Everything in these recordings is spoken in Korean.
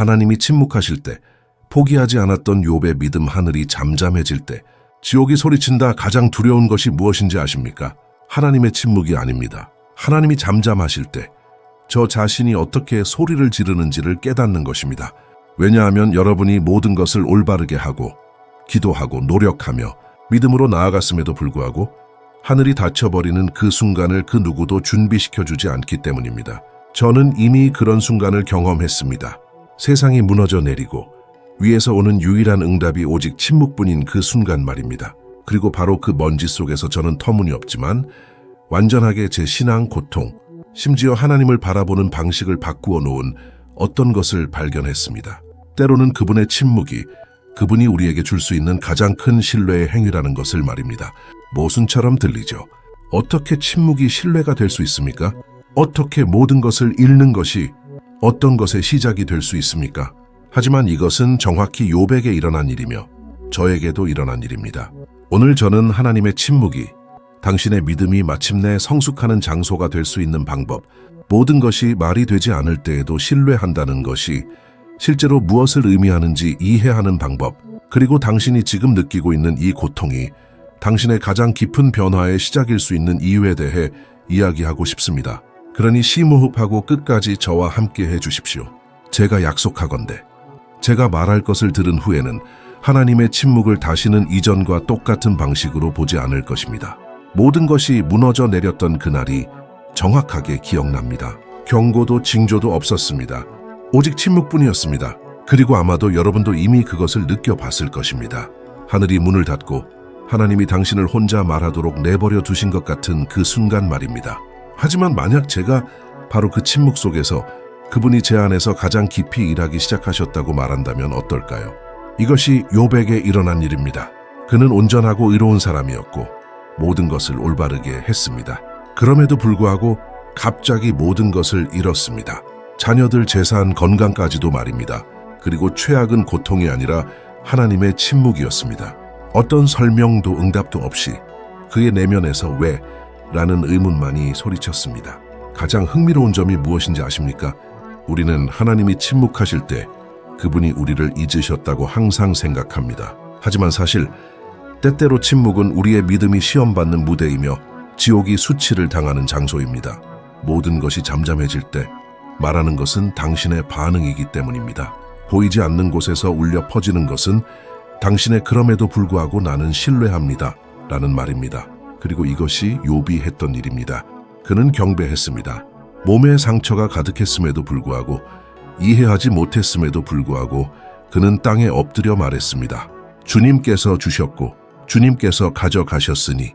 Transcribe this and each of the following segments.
하나님이 침묵하실 때, 포기하지 않았던 욥의 믿음 하늘이 잠잠해질 때, 지옥이 소리친다 가장 두려운 것이 무엇인지 아십니까? 하나님의 침묵이 아닙니다. 하나님이 잠잠하실 때, 저 자신이 어떻게 소리를 지르는지를 깨닫는 것입니다. 왜냐하면 여러분이 모든 것을 올바르게 하고, 기도하고 노력하며 믿음으로 나아갔음에도 불구하고 하늘이 닫혀버리는 그 순간을 그 누구도 준비시켜주지 않기 때문입니다. 저는 이미 그런 순간을 경험했습니다. 세상이 무너져 내리고 위에서 오는 유일한 응답이 오직 침묵뿐인 그 순간 말입니다. 그리고 바로 그 먼지 속에서 저는 터무니없지만 완전하게 제 신앙 고통, 심지어 하나님을 바라보는 방식을 바꾸어 놓은 어떤 것을 발견했습니다. 때로는 그분의 침묵이 그분이 우리에게 줄 수 있는 가장 큰 신뢰의 행위라는 것을 말입니다. 모순처럼 들리죠. 어떻게 침묵이 신뢰가 될 수 있습니까? 어떻게 모든 것을 잃는 것이 어떤 것의 시작이 될 수 있습니까? 하지만 이것은 정확히 욥에게 일어난 일이며 저에게도 일어난 일입니다. 오늘 저는 하나님의 침묵이 당신의 믿음이 마침내 성숙하는 장소가 될 수 있는 방법, 모든 것이 말이 되지 않을 때에도 신뢰한다는 것이 실제로 무엇을 의미하는지 이해하는 방법, 그리고 당신이 지금 느끼고 있는 이 고통이 당신의 가장 깊은 변화의 시작일 수 있는 이유에 대해 이야기하고 싶습니다. 그러니 심호흡하고 끝까지 저와 함께 해주십시오. 제가 약속하건대 제가 말할 것을 들은 후에는 하나님의 침묵을 다시는 이전과 똑같은 방식으로 보지 않을 것입니다. 모든 것이 무너져 내렸던 그날이 정확하게 기억납니다. 경고도 징조도 없었습니다. 오직 침묵뿐이었습니다. 그리고 아마도 여러분도 이미 그것을 느껴봤을 것입니다. 하늘이 문을 닫고 하나님이 당신을 혼자 말하도록 내버려 두신 것 같은 그 순간 말입니다. 하지만 만약 제가 바로 그 침묵 속에서 그분이 제 안에서 가장 깊이 일하기 시작하셨다고 말한다면 어떨까요? 이것이 욥에게 일어난 일입니다. 그는 온전하고 의로운 사람이었고 모든 것을 올바르게 했습니다. 그럼에도 불구하고 갑자기 모든 것을 잃었습니다. 자녀들, 재산, 건강까지도 말입니다. 그리고 최악은 고통이 아니라 하나님의 침묵이었습니다. 어떤 설명도 응답도 없이 그의 내면에서 왜? 라는 의문만이 소리쳤습니다. 가장 흥미로운 점이 무엇인지 아십니까? 우리는 하나님이 침묵하실 때 그분이 우리를 잊으셨다고 항상 생각합니다. 하지만 사실 때때로 침묵은 우리의 믿음이 시험받는 무대이며 지옥이 수치를 당하는 장소입니다. 모든 것이 잠잠해질 때 말하는 것은 당신의 반응이기 때문입니다. 보이지 않는 곳에서 울려 퍼지는 것은 당신의 그럼에도 불구하고 나는 신뢰합니다 라는 말입니다. 그리고 이것이 욥이 했던 일입니다. 그는 경배했습니다. 몸에 상처가 가득했음에도 불구하고 이해하지 못했음에도 불구하고 그는 땅에 엎드려 말했습니다. 주님께서 주셨고 주님께서 가져가셨으니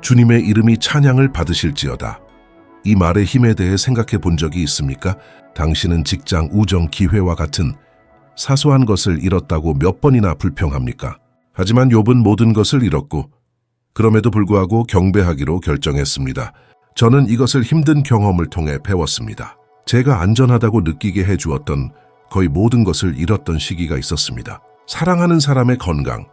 주님의 이름이 찬양을 받으실지어다. 이 말의 힘에 대해 생각해 본 적이 있습니까? 당신은 직장, 우정, 기회와 같은 사소한 것을 잃었다고 몇 번이나 불평합니까? 하지만 욥은 모든 것을 잃었고 그럼에도 불구하고 경배하기로 결정했습니다. 저는 이것을 힘든 경험을 통해 배웠습니다. 제가 안전하다고 느끼게 해주었던 거의 모든 것을 잃었던 시기가 있었습니다. 사랑하는 사람의 건강,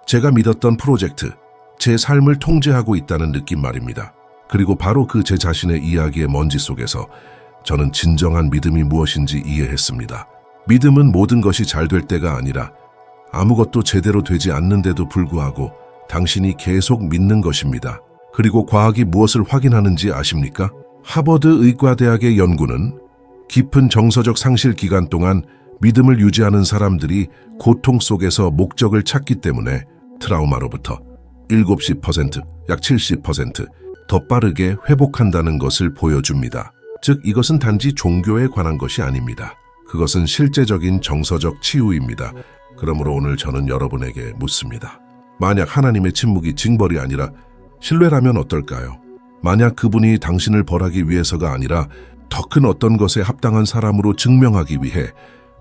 제가 믿었던 프로젝트, 제 삶을 통제하고 있다는 느낌 말입니다. 그리고 바로 그 제 자신의 이야기의 먼지 속에서 저는 진정한 믿음이 무엇인지 이해했습니다. 믿음은 모든 것이 잘 될 때가 아니라 아무것도 제대로 되지 않는데도 불구하고 당신이 계속 믿는 것입니다. 그리고 과학이 무엇을 확인하는지 아십니까? 하버드 의과대학의 연구는 깊은 정서적 상실 기간 동안 믿음을 유지하는 사람들이 고통 속에서 목적을 찾기 때문에 트라우마로부터 7%, 약 70% 더 빠르게 회복한다는 것을 보여줍니다. 즉 이것은 단지 종교에 관한 것이 아닙니다. 그것은 실제적인 정서적 치유입니다. 그러므로 오늘 저는 여러분에게 묻습니다. 만약 하나님의 침묵이 징벌이 아니라 신뢰라면 어떨까요? 만약 그분이 당신을 벌하기 위해서가 아니라 더 큰 어떤 것에 합당한 사람으로 증명하기 위해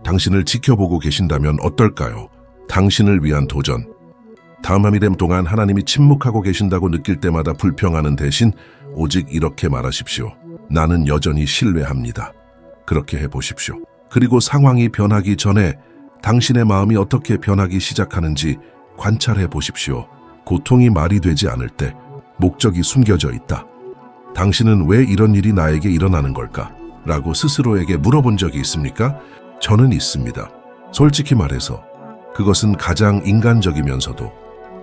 당신을 지켜보고 계신다면 어떨까요? 당신을 위한 도전. 다음 하미렘 동안 하나님이 침묵하고 계신다고 느낄 때마다 불평하는 대신 오직 이렇게 말하십시오. 나는 여전히 신뢰합니다. 그렇게 해보십시오. 그리고 상황이 변하기 전에 당신의 마음이 어떻게 변하기 시작하는지 관찰해 보십시오. 고통이 말이 되지 않을 때 목적이 숨겨져 있다. 당신은 왜 이런 일이 나에게 일어나는 걸까? 라고 스스로에게 물어본 적이 있습니까? 저는 있습니다. 솔직히 말해서 그것은 가장 인간적이면서도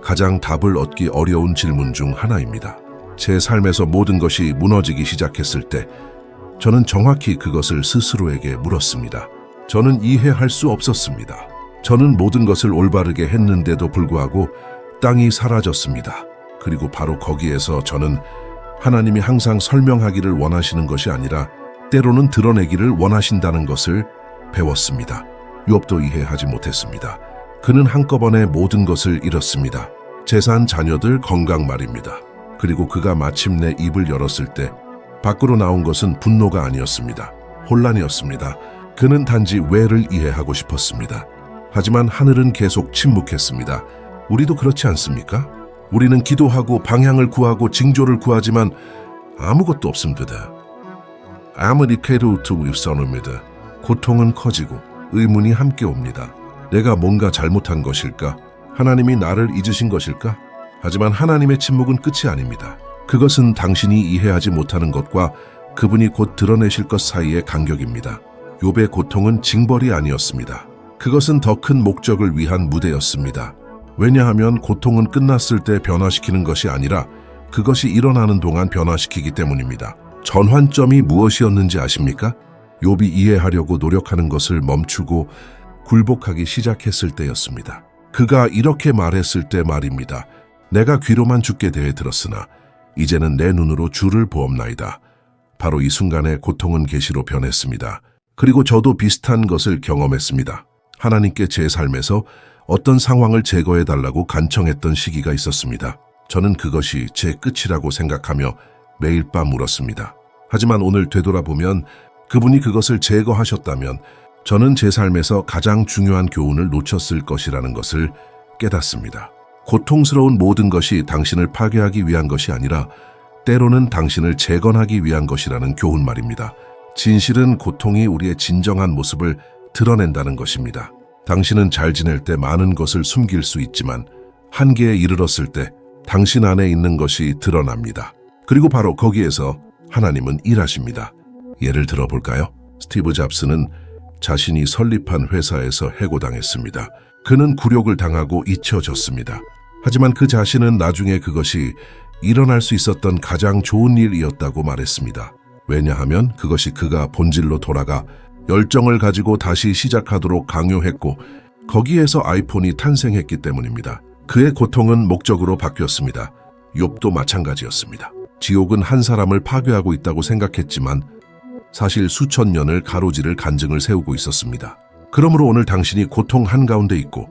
가장 답을 얻기 어려운 질문 중 하나입니다. 제 삶에서 모든 것이 무너지기 시작했을 때 저는 정확히 그것을 스스로에게 물었습니다. 저는 이해할 수 없었습니다. 저는 모든 것을 올바르게 했는데도 불구하고 땅이 사라졌습니다. 그리고 바로 거기에서 저는 하나님이 항상 설명하기를 원하시는 것이 아니라 때로는 드러내기를 원하신다는 것을 배웠습니다. 욥도 이해하지 못했습니다. 그는 한꺼번에 모든 것을 잃었습니다. 재산, 자녀들, 건강 말입니다. 그리고 그가 마침내 입을 열었을 때 밖으로 나온 것은 분노가 아니었습니다. 혼란이었습니다. 그는 단지 왜를 이해하고 싶었습니다. 하지만 하늘은 계속 침묵했습니다. 우리도 그렇지 않습니까? 우리는 기도하고 방향을 구하고 징조를 구하지만 아무것도 없습니다. 아무리 캐루트 윗선입니다. 고통은 커지고 의문이 함께 옵니다. 내가 뭔가 잘못한 것일까? 하나님이 나를 잊으신 것일까? 하지만 하나님의 침묵은 끝이 아닙니다. 그것은 당신이 이해하지 못하는 것과 그분이 곧 드러내실 것 사이의 간격입니다. 욥의 고통은 징벌이 아니었습니다. 그것은 더 큰 목적을 위한 무대였습니다. 왜냐하면 고통은 끝났을 때 변화시키는 것이 아니라 그것이 일어나는 동안 변화시키기 때문입니다. 전환점이 무엇이었는지 아십니까? 욥이 이해하려고 노력하는 것을 멈추고 굴복하기 시작했을 때였습니다. 그가 이렇게 말했을 때 말입니다. 내가 귀로만 주께 대해 들었으나 이제는 내 눈으로 주를 보옵나이다. 바로 이 순간에 고통은 계시로 변했습니다. 그리고 저도 비슷한 것을 경험했습니다. 하나님께 제 삶에서 어떤 상황을 제거해달라고 간청했던 시기가 있었습니다. 저는 그것이 제 끝이라고 생각하며 매일 밤 울었습니다. 하지만 오늘 되돌아보면 그분이 그것을 제거하셨다면 저는 제 삶에서 가장 중요한 교훈을 놓쳤을 것이라는 것을 깨닫습니다. 고통스러운 모든 것이 당신을 파괴하기 위한 것이 아니라 때로는 당신을 재건하기 위한 것이라는 교훈 말입니다. 진실은 고통이 우리의 진정한 모습을 드러낸다는 것입니다. 당신은 잘 지낼 때 많은 것을 숨길 수 있지만 한계에 이르렀을 때 당신 안에 있는 것이 드러납니다. 그리고 바로 거기에서 하나님은 일하십니다. 예를 들어볼까요? 스티브 잡스는 자신이 설립한 회사에서 해고당했습니다. 그는 굴욕을 당하고 잊혀졌습니다. 하지만 그 자신은 나중에 그것이 일어날 수 있었던 가장 좋은 일이었다고 말했습니다. 왜냐하면 그것이 그가 본질로 돌아가 열정을 가지고 다시 시작하도록 강요했고 거기에서 아이폰이 탄생했기 때문입니다. 그의 고통은 목적으로 바뀌었습니다. 욥도 마찬가지였습니다. 지옥은 한 사람을 파괴하고 있다고 생각했지만 사실 수천 년을 가로지를 간증을 세우고 있었습니다. 그러므로 오늘 당신이 고통 한가운데 있고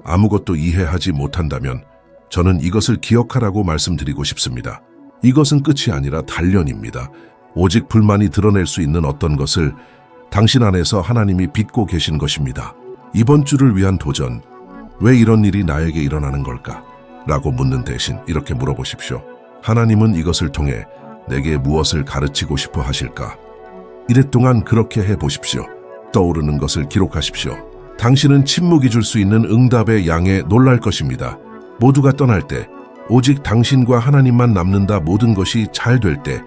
아무것도 이해하지 못한다면 저는 이것을 기억하라고 말씀드리고 싶습니다. 이것은 끝이 아니라 단련입니다. 오직 불만이 드러낼 수 있는 어떤 것을 당신 안에서 하나님이 빚고 계신 것입니다. 이번 주를 위한 도전, 왜 이런 일이 나에게 일어나는 걸까? 라고 묻는 대신 이렇게 물어보십시오. 하나님은 이것을 통해 내게 무엇을 가르치고 싶어 하실까? 이랫동안 그렇게 해보십시오. 떠오르는 것을 기록하십시오. 당신은 침묵이 줄 수 있는 응답의 양에 놀랄 것입니다. 모두가 떠날 때 오직 당신과 하나님만 남는다. 모든 것이 잘 될 때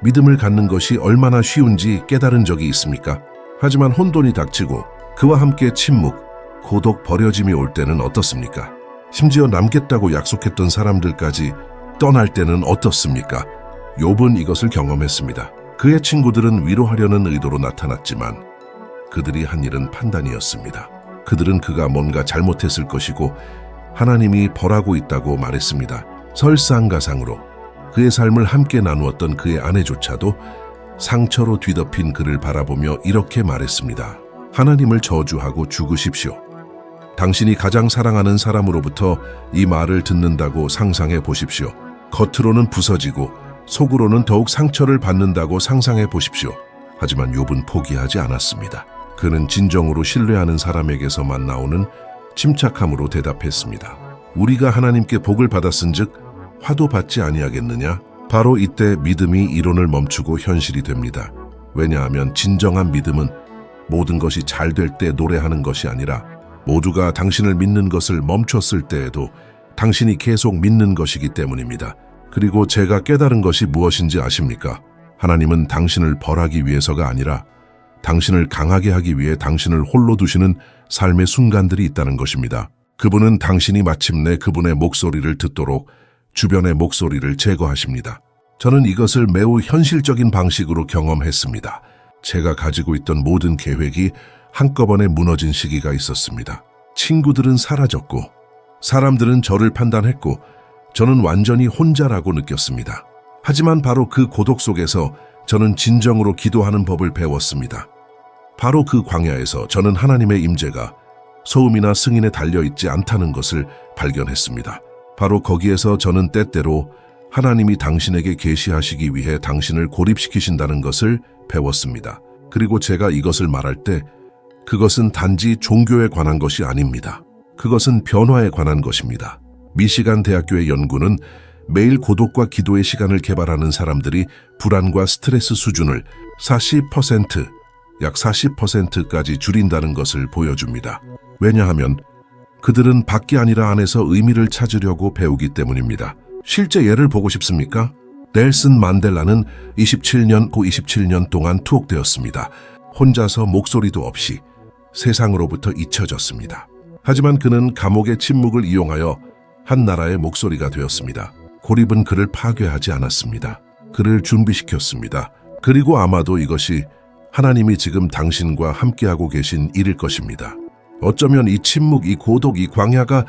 믿음을 갖는 것이 얼마나 쉬운지 깨달은 적이 있습니까? 하지만 혼돈이 닥치고 그와 함께 침묵, 고독, 버려짐이 올 때는 어떻습니까? 심지어 남겠다고 약속했던 사람들까지 떠날 때는 어떻습니까? 욥은 이것을 경험했습니다. 그의 친구들은 위로하려는 의도로 나타났지만 그들이 한 일은 판단이었습니다. 그들은 그가 뭔가 잘못했을 것이고 하나님이 벌하고 있다고 말했습니다. 설상가상으로 그의 삶을 함께 나누었던 그의 아내조차도 상처로 뒤덮인 그를 바라보며 이렇게 말했습니다. 하나님을 저주하고 죽으십시오. 당신이 가장 사랑하는 사람으로부터 이 말을 듣는다고 상상해 보십시오. 겉으로는 부서지고 속으로는 더욱 상처를 받는다고 상상해 보십시오. 하지만 욥은 포기하지 않았습니다. 그는 진정으로 신뢰하는 사람에게서만 나오는 침착함으로 대답했습니다. 우리가 하나님께 복을 받았은즉 화도 받지 아니하겠느냐? 바로 이때 믿음이 이론을 멈추고 현실이 됩니다. 왜냐하면 진정한 믿음은 모든 것이 잘 될 때 노래하는 것이 아니라 모두가 당신을 믿는 것을 멈췄을 때에도 당신이 계속 믿는 것이기 때문입니다. 그리고 제가 깨달은 것이 무엇인지 아십니까? 하나님은 당신을 벌하기 위해서가 아니라 당신을 강하게 하기 위해 당신을 홀로 두시는 삶의 순간들이 있다는 것입니다. 그분은 당신이 마침내 그분의 목소리를 듣도록 주변의 목소리를 제거하십니다. 저는 이것을 매우 현실적인 방식으로 경험했습니다. 제가 가지고 있던 모든 계획이 한꺼번에 무너진 시기가 있었습니다. 친구들은 사라졌고 사람들은 저를 판단했고 저는 완전히 혼자라고 느꼈습니다. 하지만 바로 그 고독 속에서 저는 진정으로 기도하는 법을 배웠습니다. 바로 그 광야에서 저는 하나님의 임재가 소음이나 승인에 달려있지 않다는 것을 발견했습니다. 바로 거기에서 저는 때때로 하나님이 당신에게 계시하시기 위해 당신을 고립시키신다는 것을 배웠습니다. 그리고 제가 이것을 말할 때 그것은 단지 종교에 관한 것이 아닙니다. 그것은 변화에 관한 것입니다. 미시간 대학교의 연구는 매일 고독과 기도의 시간을 개발하는 사람들이 불안과 스트레스 수준을 40%, 약 40%까지 줄인다는 것을 보여줍니다. 왜냐하면 그들은 밖이 아니라 안에서 의미를 찾으려고 배우기 때문입니다. 실제 예를 보고 싶습니까? 넬슨 만델라는 27년 동안 투옥되었습니다. 혼자서 목소리도 없이 세상으로부터 잊혀졌습니다. 하지만 그는 감옥의 침묵을 이용하여 한 나라의 목소리가 되었습니다. 고립은 그를 파괴하지 않았습니다. 그를 준비시켰습니다. 그리고 아마도 이것이 하나님이 지금 당신과 함께하고 계신 일일 것입니다. 어쩌면 이 침묵, 이 고독, 이 광야가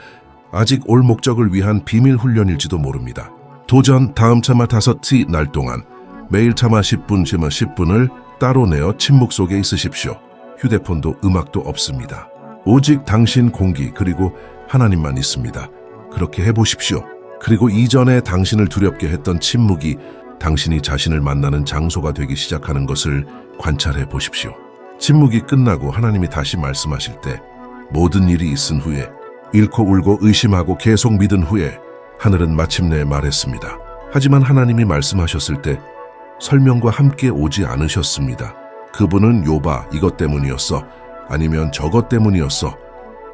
아직 올 목적을 위한 비밀 훈련일지도 모릅니다. 도전 다음 차마 5티 날 동안 매일 차마 10분을 따로 내어 침묵 속에 있으십시오. 휴대폰도 음악도 없습니다. 오직 당신 공기 그리고 하나님만 있습니다. 그렇게 해보십시오. 그리고 이전에 당신을 두렵게 했던 침묵이 당신이 자신을 만나는 장소가 되기 시작하는 것을 관찰해 보십시오. 침묵이 끝나고 하나님이 다시 말씀하실 때 모든 일이 있은 후에 잃고 울고 의심하고 계속 믿은 후에 하늘은 마침내 말했습니다. 하지만 하나님이 말씀하셨을 때 설명과 함께 오지 않으셨습니다. 그분은 욥아 이것 때문이었어 아니면 저것 때문이었어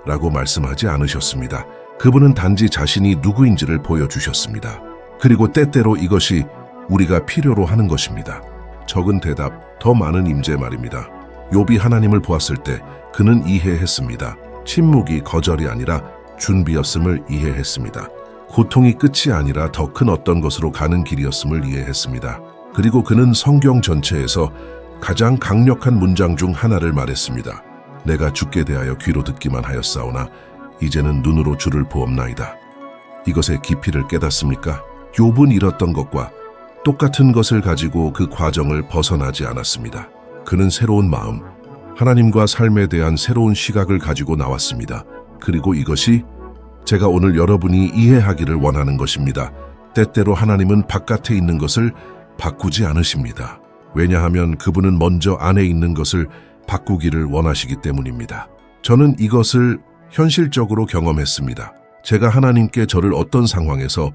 라고 말씀하지 않으셨습니다. 그분은 단지 자신이 누구인지를 보여주셨습니다. 그리고 때때로 이것이 우리가 필요로 하는 것입니다. 적은 대답, 더 많은 임재 말입니다. 욥이 하나님을 보았을 때 그는 이해했습니다. 침묵이 거절이 아니라 준비였음을 이해했습니다. 고통이 끝이 아니라 더 큰 어떤 것으로 가는 길이었음을 이해했습니다. 그리고 그는 성경 전체에서 가장 강력한 문장 중 하나를 말했습니다. 내가 주께 대하여 귀로 듣기만 하였사오나 이제는 눈으로 주를 보옵나이다. 이것의 깊이를 깨닫습니까? 욥은 잃었던 것과 똑같은 것을 가지고 그 과정을 벗어나지 않았습니다. 그는 새로운 마음, 하나님과 삶에 대한 새로운 시각을 가지고 나왔습니다. 그리고 이것이 제가 오늘 여러분이 이해하기를 원하는 것입니다. 때때로 하나님은 바깥에 있는 것을 바꾸지 않으십니다. 왜냐하면 그분은 먼저 안에 있는 것을 바꾸기를 원하시기 때문입니다. 저는 이것을 현실적으로 경험했습니다. 제가 하나님께 저를 어떤 상황에서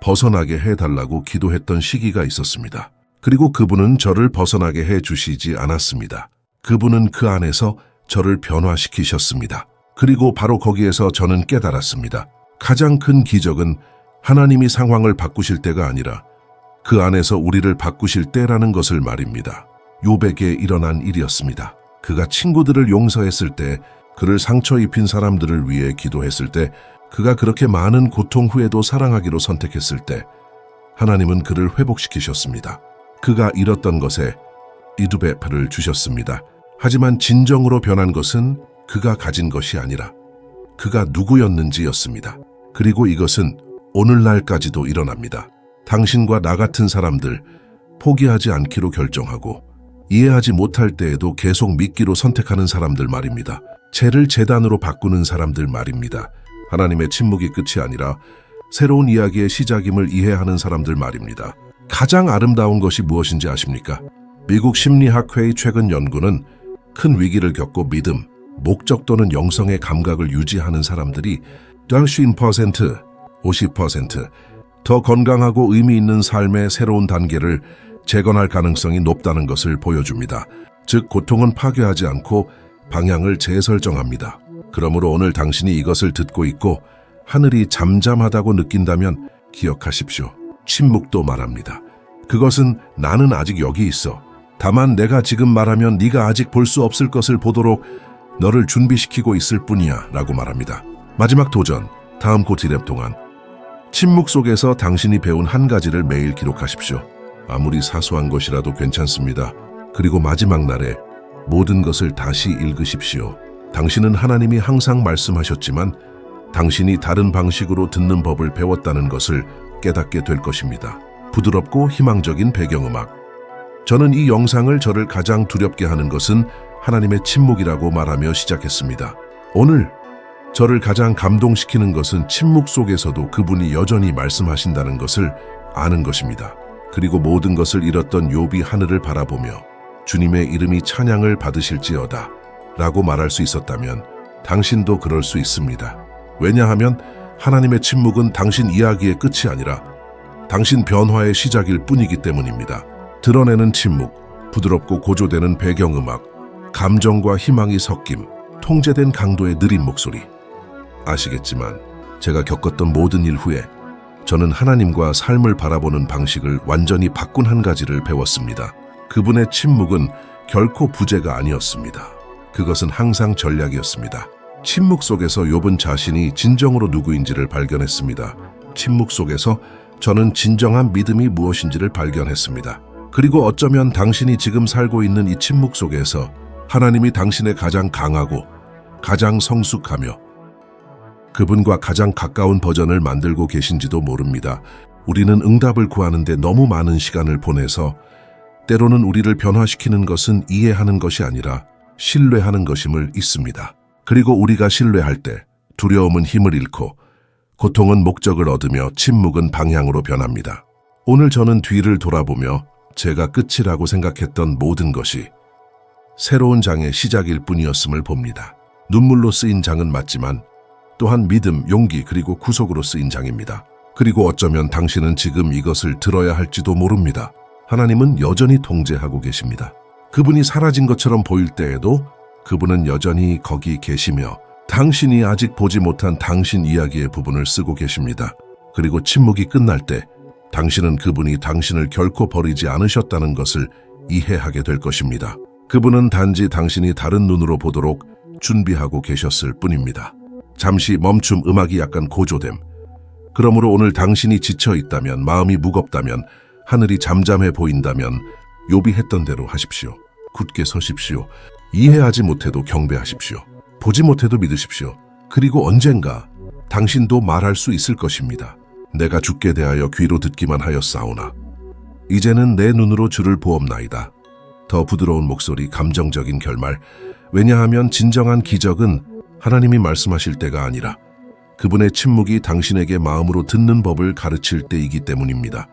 벗어나게 해달라고 기도했던 시기가 있었습니다. 그리고 그분은 저를 벗어나게 해주시지 않았습니다. 그분은 그 안에서 저를 변화시키셨습니다. 그리고 바로 거기에서 저는 깨달았습니다. 가장 큰 기적은 하나님이 상황을 바꾸실 때가 아니라 그 안에서 우리를 바꾸실 때라는 것을 말입니다. 욥에게 일어난 일이었습니다. 그가 친구들을 용서했을 때, 그를 상처 입힌 사람들을 위해 기도했을 때, 그가 그렇게 많은 고통 후에도 사랑하기로 선택했을 때 하나님은 그를 회복시키셨습니다. 그가 잃었던 것에 이두배를 주셨습니다. 하지만 진정으로 변한 것은 그가 가진 것이 아니라 그가 누구였는지였습니다. 그리고 이것은 오늘날까지도 일어납니다. 당신과 나 같은 사람들, 포기하지 않기로 결정하고 이해하지 못할 때에도 계속 믿기로 선택하는 사람들 말입니다. 죄를 제단으로 바꾸는 사람들 말입니다. 하나님의 침묵이 끝이 아니라 새로운 이야기의 시작임을 이해하는 사람들 말입니다. 가장 아름다운 것이 무엇인지 아십니까? 미국 심리학회의 최근 연구는 큰 위기를 겪고 믿음, 목적 또는 영성의 감각을 유지하는 사람들이 50% 더 건강하고 의미 있는 삶의 새로운 단계를 재건할 가능성이 높다는 것을 보여줍니다. 즉, 고통은 파괴하지 않고 방향을 재설정합니다. 그러므로 오늘 당신이 이것을 듣고 있고 하늘이 잠잠하다고 느낀다면 기억하십시오. 침묵도 말합니다. 그것은 나는 아직 여기 있어 다만 내가 지금 말하면 네가 아직 볼 수 없을 것을 보도록 너를 준비시키고 있을 뿐이야 라고 말합니다. 마지막 도전, 다음 고티랩 동안 침묵 속에서 당신이 배운 한 가지를 매일 기록하십시오. 아무리 사소한 것이라도 괜찮습니다. 그리고 마지막 날에 모든 것을 다시 읽으십시오. 당신은 하나님이 항상 말씀하셨지만 당신이 다른 방식으로 듣는 법을 배웠다는 것을 깨닫게 될 것입니다. 부드럽고 희망적인 배경음악. 저는 이 영상을 저를 가장 두렵게 하는 것은 하나님의 침묵이라고 말하며 시작했습니다. 오늘 저를 가장 감동시키는 것은 침묵 속에서도 그분이 여전히 말씀하신다는 것을 아는 것입니다. 그리고 모든 것을 잃었던 욥이 하늘을 바라보며 주님의 이름이 찬양을 받으실지어다 라고 말할 수 있었다면 당신도 그럴 수 있습니다. 왜냐하면 하나님의 침묵은 당신 이야기의 끝이 아니라 당신 변화의 시작일 뿐이기 때문입니다. 드러내는 침묵, 부드럽고 고조되는 배경음악, 감정과 희망이 섞임, 통제된 강도의 느린 목소리. 아시겠지만 제가 겪었던 모든 일 후에 저는 하나님과 삶을 바라보는 방식을 완전히 바꾼 한 가지를 배웠습니다. 그분의 침묵은 결코 부재가 아니었습니다. 그것은 항상 전략이었습니다. 침묵 속에서 욥은 자신이 진정으로 누구인지를 발견했습니다. 침묵 속에서 저는 진정한 믿음이 무엇인지를 발견했습니다. 그리고 어쩌면 당신이 지금 살고 있는 이 침묵 속에서 하나님이 당신의 가장 강하고 가장 성숙하며 그분과 가장 가까운 버전을 만들고 계신지도 모릅니다. 우리는 응답을 구하는데 너무 많은 시간을 보내서 때로는 우리를 변화시키는 것은 이해하는 것이 아니라 신뢰하는 것임을 잊습니다. 그리고 우리가 신뢰할 때 두려움은 힘을 잃고 고통은 목적을 얻으며 침묵은 방향으로 변합니다. 오늘 저는 뒤를 돌아보며 제가 끝이라고 생각했던 모든 것이 새로운 장의 시작일 뿐이었음을 봅니다. 눈물로 쓰인 장은 맞지만 또한 믿음, 용기 그리고 구속으로 쓰인 장입니다. 그리고 어쩌면 당신은 지금 이것을 들어야 할지도 모릅니다. 하나님은 여전히 통제하고 계십니다. 그분이 사라진 것처럼 보일 때에도 그분은 여전히 거기 계시며 당신이 아직 보지 못한 당신 이야기의 부분을 쓰고 계십니다. 그리고 침묵이 끝날 때 당신은 그분이 당신을 결코 버리지 않으셨다는 것을 이해하게 될 것입니다. 그분은 단지 당신이 다른 눈으로 보도록 준비하고 계셨을 뿐입니다. 잠시 멈춤, 음악이 약간 고조됨. 그러므로 오늘 당신이 지쳐 있다면, 마음이 무겁다면, 하늘이 잠잠해 보인다면 욥이 했던 대로 하십시오. 굳게 서십시오. 이해하지 못해도 경배하십시오. 보지 못해도 믿으십시오. 그리고 언젠가 당신도 말할 수 있을 것입니다. 내가 주께 대하여 귀로 듣기만 하였사오나 이제는 내 눈으로 주를 보옵나이다. 더 부드러운 목소리, 감정적인 결말. 왜냐하면 진정한 기적은 하나님이 말씀하실 때가 아니라 그분의 침묵이 당신에게 마음으로 듣는 법을 가르칠 때이기 때문입니다.